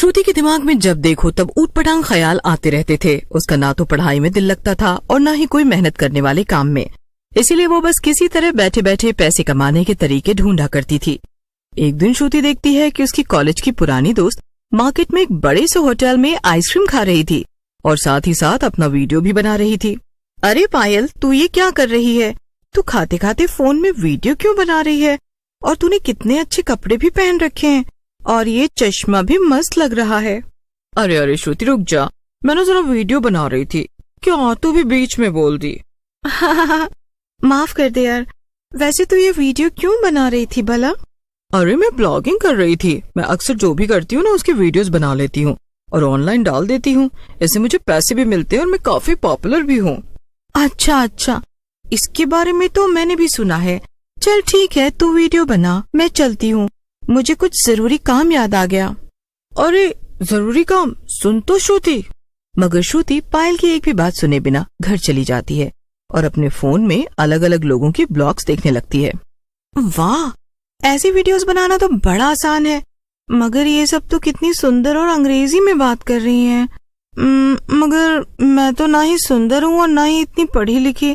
श्रुति के दिमाग में जब देखो तब ऊटपटांग ख्याल आते रहते थे। उसका ना तो पढ़ाई में दिल लगता था और ना ही कोई मेहनत करने वाले काम में। इसीलिए वो बस किसी तरह बैठे बैठे पैसे कमाने के तरीके ढूंढा करती थी। एक दिन श्रुति देखती है कि उसकी कॉलेज की पुरानी दोस्त मार्केट में एक बड़े से होटल में आइसक्रीम खा रही थी और साथ ही साथ अपना वीडियो भी बना रही थी। अरे पायल, तू ये क्या कर रही है? तू खाते खाते फोन में वीडियो क्यों बना रही है? और तूने कितने अच्छे कपड़े भी पहन रखे हैं और ये चश्मा भी मस्त लग रहा है। अरे श्रुति रुक जा, मैं ना जरा वीडियो बना रही थी। क्या तू भी बीच में बोल दी? माफ कर दे यार, वैसे तू ये वीडियो क्यों बना रही थी भला? अरे मैं ब्लॉगिंग कर रही थी। मैं अक्सर जो भी करती हूँ ना उसकी वीडियोस बना लेती हूँ और ऑनलाइन डाल देती हूँ। इससे मुझे पैसे भी मिलते हैं और मैं काफी पॉपुलर भी हूँ। अच्छा, इसके बारे में तो मैंने भी सुना है। चल ठीक है, तू वीडियो बना, मैं चलती हूँ। मुझे कुछ जरूरी काम याद आ गया। अरे जरूरी काम? सुन तो श्रुति। मगर श्रुति पायल की एक भी बात सुने बिना घर चली जाती है और अपने फोन में अलग अलग लोगों की ब्लॉग्स देखने लगती है। वाह, ऐसी वीडियोस बनाना तो बड़ा आसान है। मगर ये सब तो कितनी सुंदर और अंग्रेजी में बात कर रही हैं। मगर मैं तो ना ही सुंदर हूँ और ना ही इतनी पढ़ी लिखी।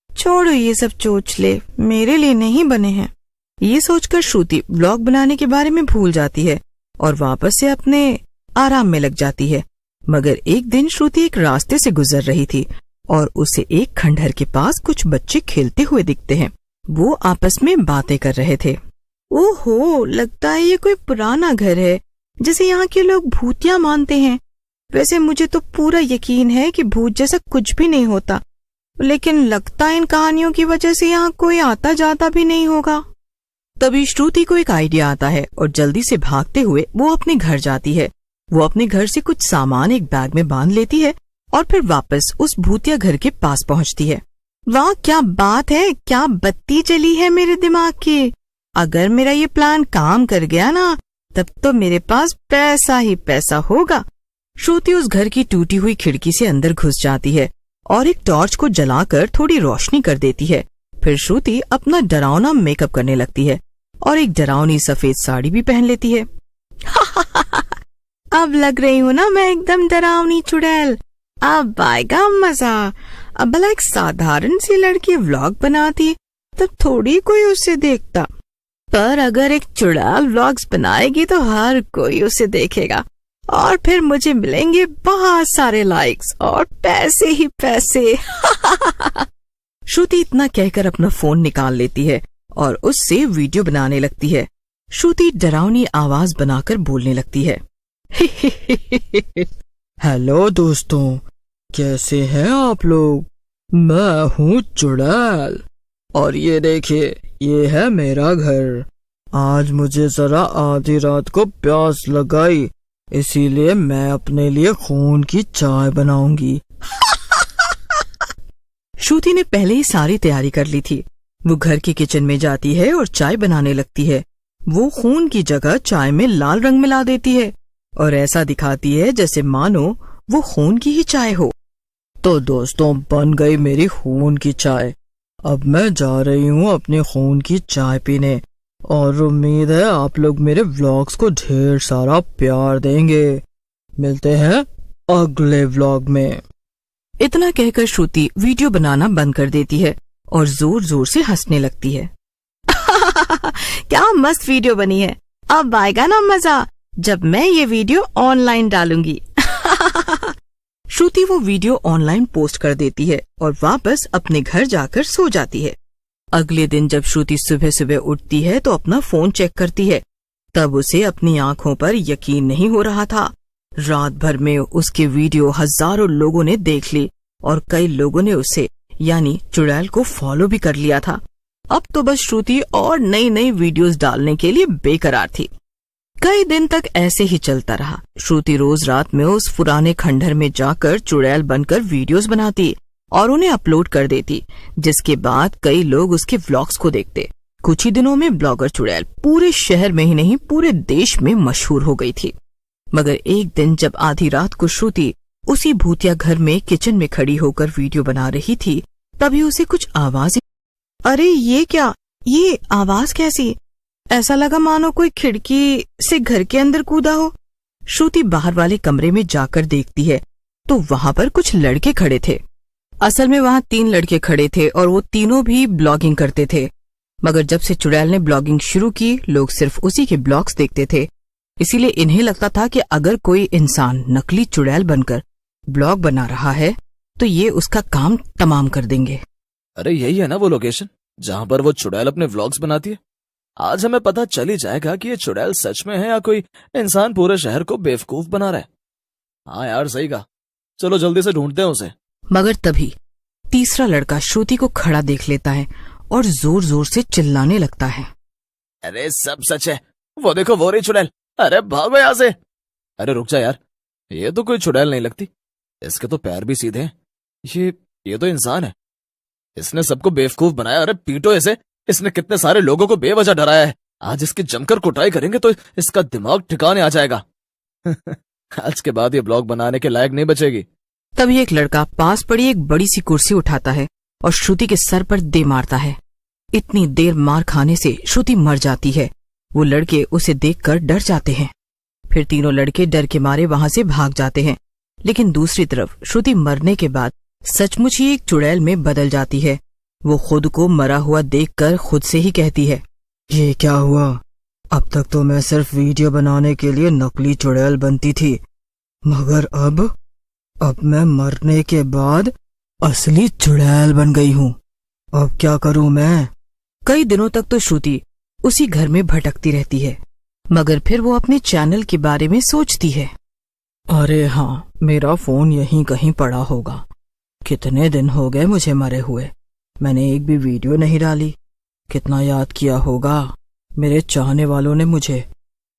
छोड़ो ये सब चोचले, मेरे लिए नहीं बने हैं। ये सोचकर श्रुति ब्लॉग बनाने के बारे में भूल जाती है और वापस से अपने आराम में लग जाती है। मगर एक दिन श्रुति एक रास्ते से गुजर रही थी और उसे एक खंडहर के पास कुछ बच्चे खेलते हुए दिखते हैं। वो आपस में बातें कर रहे थे। ओहो, लगता है ये कोई पुराना घर है जिसे यहाँ के लोग भूतिया मानते हैं। वैसे मुझे तो पूरा यकीन है कि भूत जैसा कुछ भी नहीं होता, लेकिन लगता है इन कहानियों की वजह से यहाँ कोई आता जाता भी नहीं होगा। तभी श्रुति को एक आइडिया आता है और जल्दी से भागते हुए वो अपने घर जाती है। वो अपने घर से कुछ सामान एक बैग में बांध लेती है और फिर वापस उस भूतिया घर के पास पहुँचती है। वाह, क्या बात है, क्या बत्ती चली है मेरे दिमाग की। अगर मेरा ये प्लान काम कर गया ना, तब तो मेरे पास पैसा ही पैसा होगा। श्रुति उस घर की टूटी हुई खिड़की से अंदर घुस जाती है और एक टॉर्च को जलाकर थोड़ी रोशनी कर देती है। फिर श्रुति अपना डरावना मेकअप करने लगती है और एक डरावनी सफेद साड़ी भी पहन लेती है। अब लग रही हूँ ना मैं एकदम डरावनी चुड़ैल। अब आएगा मजा। अब भला एक साधारण सी लड़की व्लॉग बनाती तब थोड़ी कोई उसे देखता, पर अगर एक चुड़ैल व्लॉग्स बनाएगी तो हर कोई उसे देखेगा और फिर मुझे मिलेंगे बहुत सारे लाइक्स और पैसे ही पैसे। श्रुति इतना कहकर अपना फोन निकाल लेती है और उससे वीडियो बनाने लगती है। श्रुति डरावनी आवाज बनाकर बोलने लगती है। हेलो दोस्तों, कैसे हैं आप लोग? मैं हूँ चुड़ैल और ये देखिए, ये है मेरा घर। आज मुझे जरा आधी रात को प्यास लगाई, इसीलिए मैं अपने लिए खून की चाय बनाऊंगी। श्रुति ने पहले ही सारी तैयारी कर ली थी। वो घर की किचन में जाती है और चाय बनाने लगती है। वो खून की जगह चाय में लाल रंग मिला देती है और ऐसा दिखाती है जैसे मानो वो खून की ही चाय हो। तो दोस्तों, बन गई मेरी खून की चाय। अब मैं जा रही हूँ अपने खून की चाय पीने और उम्मीद है आप लोग मेरे व्लॉग्स को ढेर सारा प्यार देंगे। मिलते हैं अगले व्लॉग में। इतना कहकर श्रुति वीडियो बनाना बंद कर देती है और जोर जोर से हंसने लगती है। क्या मस्त वीडियो बनी है। अब आएगा ना मजा जब मैं ये वीडियो ऑनलाइन डालूंगी। श्रुति वो वीडियो ऑनलाइन पोस्ट कर देती है और वापस अपने घर जाकर सो जाती है। अगले दिन जब श्रुति सुबह सुबह उठती है तो अपना फोन चेक करती है। तब उसे अपनी आंखों पर यकीन नहीं हो रहा था। रात भर में उसके वीडियो हजारों लोगों ने देख ली और कई लोगों ने उसे यानी चुड़ैल को फॉलो भी कर लिया था। अब तो बस श्रुति और नई नई वीडियोस डालने के लिए बेकरार थी। कई दिन तक ऐसे ही चलता रहा। श्रुति रोज रात में उस पुराने खंडहर में जाकर चुड़ैल बनकर वीडियोस बनाती और उन्हें अपलोड कर देती, जिसके बाद कई लोग उसके व्लॉग्स को देखते। कुछ ही दिनों में ब्लॉगर चुड़ैल पूरे शहर में ही नहीं पूरे देश में मशहूर हो गई थी। मगर एक दिन जब आधी रात को श्रुति उसी भूतिया घर में किचन में खड़ी होकर वीडियो बना रही थी, तभी उसे कुछ आवाज। अरे ये क्या, ये आवाज कैसी? ऐसा लगा मानो कोई खिड़की से घर के अंदर कूदा हो। श्रुति बाहर वाले कमरे में जाकर देखती है तो वहां पर कुछ लड़के खड़े थे। असल में वहां 3 लड़के खड़े थे और वो तीनों भी ब्लॉगिंग करते थे। मगर जब से चुड़ैल ने ब्लॉगिंग शुरू की, लोग सिर्फ उसी के ब्लॉग्स देखते थे। इसीलिए इन्हें लगता था कि अगर कोई इंसान नकली चुड़ैल बनकर ब्लॉग बना रहा है तो ये उसका काम तमाम कर देंगे। अरे यही है ना वो लोकेशन जहां पर वो चुड़ैल अपने व्लॉग्स बनाती है। आज हमें पता चल ही जाएगा कि ये चुड़ैल सच में है या कोई इंसान पूरे शहर को बेवकूफ बना रहा है। हाँ यार, सही कहा, चलो जल्दी से ढूंढते हैं उसे। मगर तभी तीसरा लड़का श्रुति को खड़ा देख लेता है और जोर जोर से चिल्लाने लगता है। अरे सब सच है, वो देखो वो रही चुड़ैल, अरे भागो यहाँ से। अरे रुक जा यार, ये तो कोई चुड़ैल नहीं लगती, इसके तो पैर भी सीधे हैं। ये तो इंसान है, इसने सबको बेवकूफ बनाया। अरे पीटो इसे, इसने कितने सारे लोगों को बेवजह डराया है। आज इसकी जमकर कुटाई करेंगे तो इसका दिमाग ठिकाने आ जाएगा। आज के बाद ये ब्लॉग बनाने के लायक नहीं बचेगी। तभी एक लड़का पास पड़ी एक बड़ी सी कुर्सी उठाता है और श्रुति के सर पर दे मारता है। इतनी देर मार खाने से श्रुति मर जाती है। वो लड़के उसे देखकर डर जाते हैं। फिर तीनों लड़के डर के मारे वहां से भाग जाते हैं। लेकिन दूसरी तरफ श्रुति मरने के बाद सचमुच ही एक चुड़ैल में बदल जाती है। वो खुद को मरा हुआ देखकर खुद से ही कहती है, ये क्या हुआ? अब तक तो मैं सिर्फ वीडियो बनाने के लिए नकली चुड़ैल बनती थी, मगर अब मैं मरने के बाद असली चुड़ैल बन गई हूँ। अब क्या करूँ मैं? कई दिनों तक तो श्रुति उसी घर में भटकती रहती है, मगर फिर वो अपने चैनल के बारे में सोचती है। अरे हाँ, मेरा फोन यहीं कहीं पड़ा होगा। कितने दिन हो गए मुझे मरे हुए, मैंने एक भी वीडियो नहीं डाली। कितना याद किया होगा मेरे चाहने वालों ने मुझे।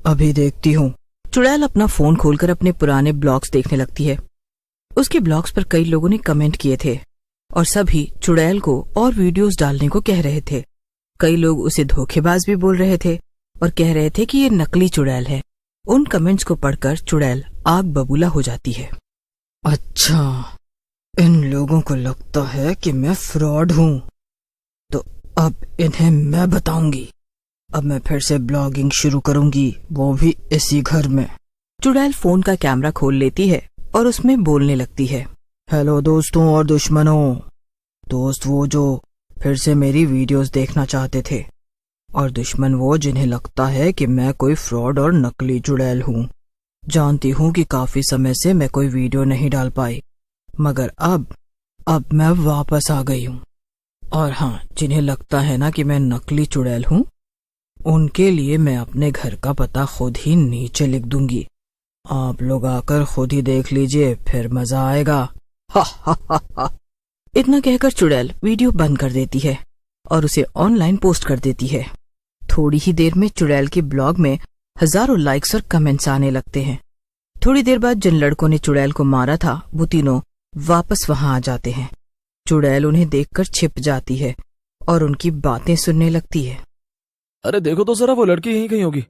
अभी देखती हूँ। चुड़ैल अपना फोन खोलकर अपने पुराने ब्लॉग्स देखने लगती है। उसके ब्लॉग्स पर कई लोगों ने कमेंट किए थे और सभी चुड़ैल को और वीडियोस डालने को कह रहे थे। कई लोग उसे धोखेबाज भी बोल रहे थे और कह रहे थे कि ये नकली चुड़ैल है। उन कमेंट्स को पढ़कर चुड़ैल आग बबूला हो जाती है। अच्छा, इन लोगों को लगता है कि मैं फ्रॉड हूँ, तो अब इन्हें मैं बताऊंगी। अब मैं फिर से ब्लॉगिंग शुरू करूंगी, वो भी इसी घर में। चुड़ैल फोन का कैमरा खोल लेती है और उसमें बोलने लगती है। हेलो दोस्तों और दुश्मनों। दोस्त वो जो फिर से मेरी वीडियोस देखना चाहते थे, और दुश्मन वो जिन्हें लगता है कि मैं कोई फ्रॉड और नकली चुड़ैल हूँ। जानती हूँ कि काफी समय से मैं कोई वीडियो नहीं डाल पाई, मगर अब मैं वापस आ गई हूँ। और हाँ, जिन्हें लगता है ना कि मैं नकली चुड़ैल हूँ, उनके लिए मैं अपने घर का पता खुद ही नीचे लिख दूंगी। आप लोग आकर खुद ही देख लीजिए, फिर मजा आएगा। हा हा हा हा। इतना कहकर चुड़ैल वीडियो बंद कर देती है और उसे ऑनलाइन पोस्ट कर देती है। थोड़ी ही देर में चुड़ैल के ब्लॉग में हजारों लाइक्स और कमेंट्स आने लगते हैं। थोड़ी देर बाद जिन लड़कों ने चुड़ैल को मारा था वो तीनों वापस वहां आ जाते हैं। चुड़ैल उन्हें देखकर छिप जाती है और उनकी बातें सुनने लगती है। अरे देखो तो जरा, वो लड़की यहीं कहीं होगी,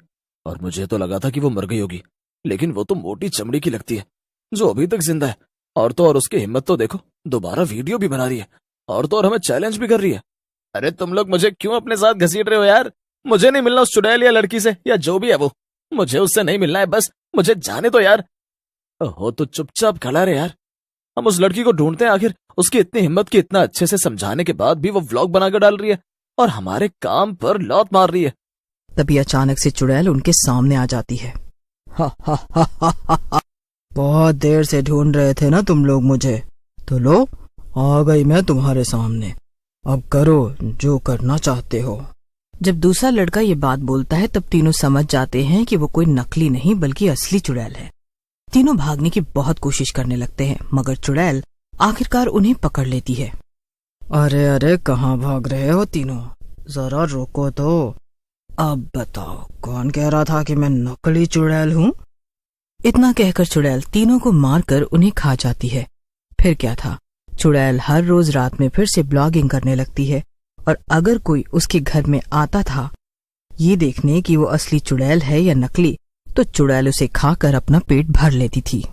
और मुझे तो लगा था कि वो मर गई होगी, लेकिन वो तो मोटी चमड़ी की लगती है जो अभी तक जिंदा है। और तो और उसकी हिम्मत तो देखो, दोबारा वीडियो भी बना रही है, और तो और हमें चैलेंज भी कर रही है। अरे तुम लोग मुझे क्यों अपने साथ घसीट रहे हो यार? मुझे नहीं मिलना उस चुड़ैल या लड़की से, या जो भी है वो, मुझे उससे नहीं मिलना है, बस मुझे जाने दो यार। हो तो चुपचाप खड़ा रहे यार, हम उस लड़की को ढूंढते हैं। आखिर उसकी इतनी हिम्मत की इतना अच्छे से समझाने के बाद भी वो व्लॉग बनाकर डाल रही है और हमारे काम पर लौट मार रही है। तभी अचानक से चुड़ैल उनके सामने आ जाती है। हा हा हा हा हा। बहुत देर से ढूंढ रहे थे ना तुम लोग मुझे, तो लो आ गई मैं तुम्हारे सामने। अब करो जो करना चाहते हो। जब दूसरा लड़का ये बात बोलता है तब तीनों समझ जाते हैं कि वो कोई नकली नहीं बल्कि असली चुड़ैल है। तीनों भागने की बहुत कोशिश करने लगते हैं, मगर चुड़ैल आखिरकार उन्हें पकड़ लेती है। अरे अरे, कहाँ भाग रहे हो तीनों? जरा रुको तो। अब बताओ, कौन कह रहा था कि मैं नकली चुड़ैल हूँ? इतना कहकर चुड़ैल तीनों को मारकर उन्हें खा जाती है। फिर क्या था, चुड़ैल हर रोज रात में फिर से ब्लॉगिंग करने लगती है, और अगर कोई उसके घर में आता था ये देखने कि वो असली चुड़ैल है या नकली, तो चुड़ैल उसे खाकर अपना पेट भर लेती थी।